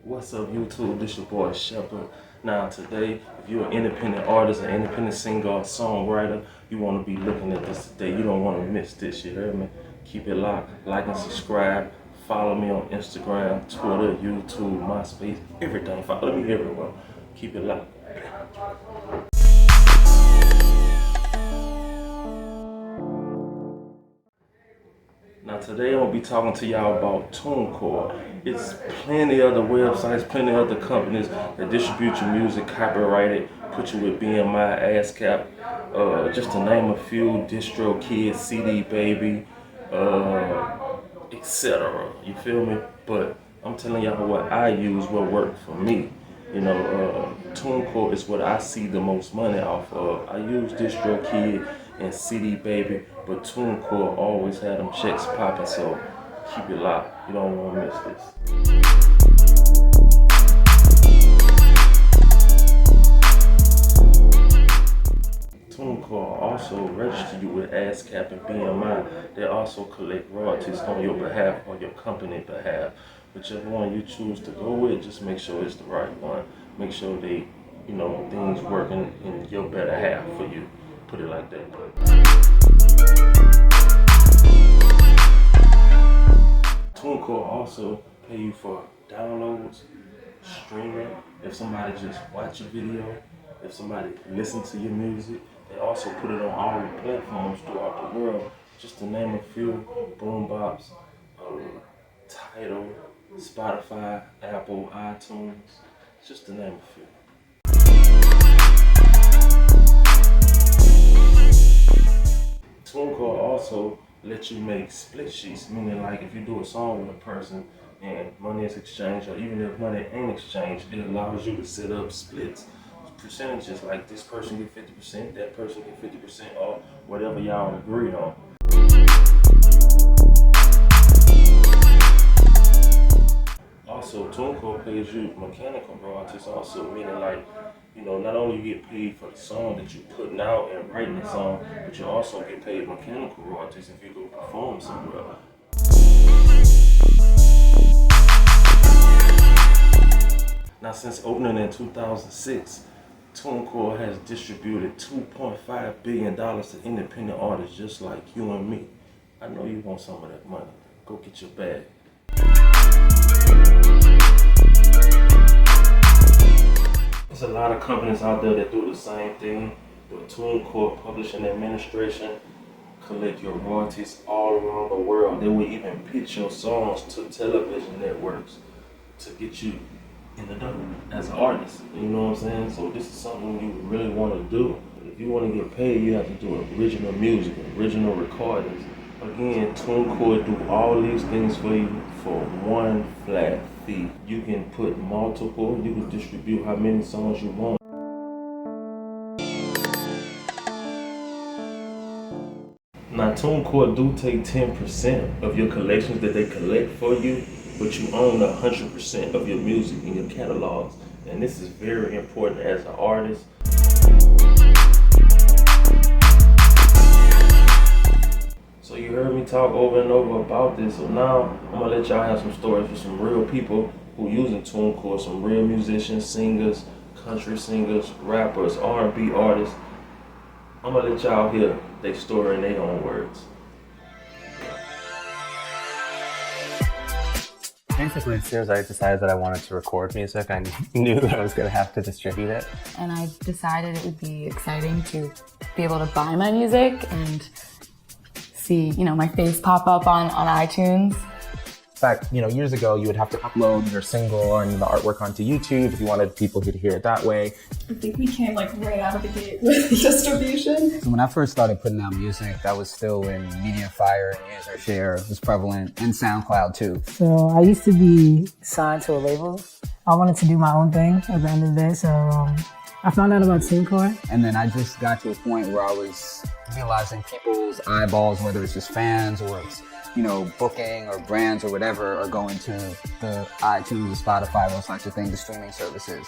What's up, YouTube? This your boy Sheppard. Now today, if you're an independent artist, an independent singer, or songwriter, you want to be looking at this today. You don't want to miss this, you heard me? Keep it locked, like and subscribe. Follow me on Instagram, Twitter, YouTube, MySpace, everything. Follow me everywhere. Keep it locked. Now today I'm going to be talking to y'all about TuneCore. It's plenty other websites, plenty other companies that distribute your music, copyrighted, put you with BMI, ASCAP, just to name a few, DistroKid, CD Baby, etc. You feel me? But I'm telling y'all what I use, what worked for me. You know, TuneCore is what I see the most money off of. I use DistroKid and CD Baby, but TuneCore always had them checks popping, so keep it locked. You don't want to miss this. TuneCore also register you with ASCAP and BMI. They also collect royalties on your behalf or your company behalf. Whichever one you choose to go with, just make sure it's the right one. Make sure they, things working in your better half for you. Put it like that. TuneCore also pay you for downloads, streaming. If somebody just watch a video, if somebody listen to your music, they also put it on all the platforms throughout the world. Just to name a few: Boombox, Tidal, Spotify, Apple, iTunes, just to name a few. TuneCore also lets you make split sheets, meaning like if you do a song with a person and money is exchanged, or even if money ain't exchanged, it allows you to set up splits, percentages, like this person get 50%, that person get 50%, or whatever y'all agreed on. Also, TuneCore pays you mechanical royalties also, meaning like, not only you get paid for the song that you're putting out and writing the song, but you also get paid mechanical royalties if you go perform somewhere. Now, since opening in 2006, TuneCore has distributed $2.5 billion to independent artists just like you and me. I know you want some of that money. Go get your bag. There's a lot of companies out there that do the same thing. The TuneCore Publishing Administration collect your royalties all around the world. They will even pitch your songs to television networks to get you in the door as an artist. You know what I'm saying? So this is something you really want to do. If you want to get paid, you have to do original music, original recordings. Again, TuneCore do all these things for you for one flat fee. You can put multiple, you can distribute how many songs you want. Now, TuneCore do take 10% of your collections that they collect for you, but you own 100% of your music in your catalogs. And this is very important as an artist. So you heard me talk over and over about this, so now I'm gonna let y'all have some stories with some real people who using TuneCore, some real musicians, singers, country singers, rappers, R&B artists. I'm gonna let y'all hear their story in their own words. Basically, as soon as I decided that I wanted to record music, I knew that I was going to have to distribute it. And I decided it would be exciting to be able to buy my music and see, my face pop up on iTunes. In fact, years ago, you would have to upload your single and the artwork onto YouTube if you wanted people to hear it that way. I think we came right out of the gate with distribution. So when I first started putting out music, that was still when Mediafire and UserShare was prevalent, and SoundCloud too. So I used to be signed to a label. I wanted to do my own thing at the end of the day, so I found out about TuneCore. And then I just got to a point where I was realizing people's eyeballs, whether it's just fans or it's, booking or brands or whatever, are going to the iTunes, the Spotify, those types of things, the streaming services.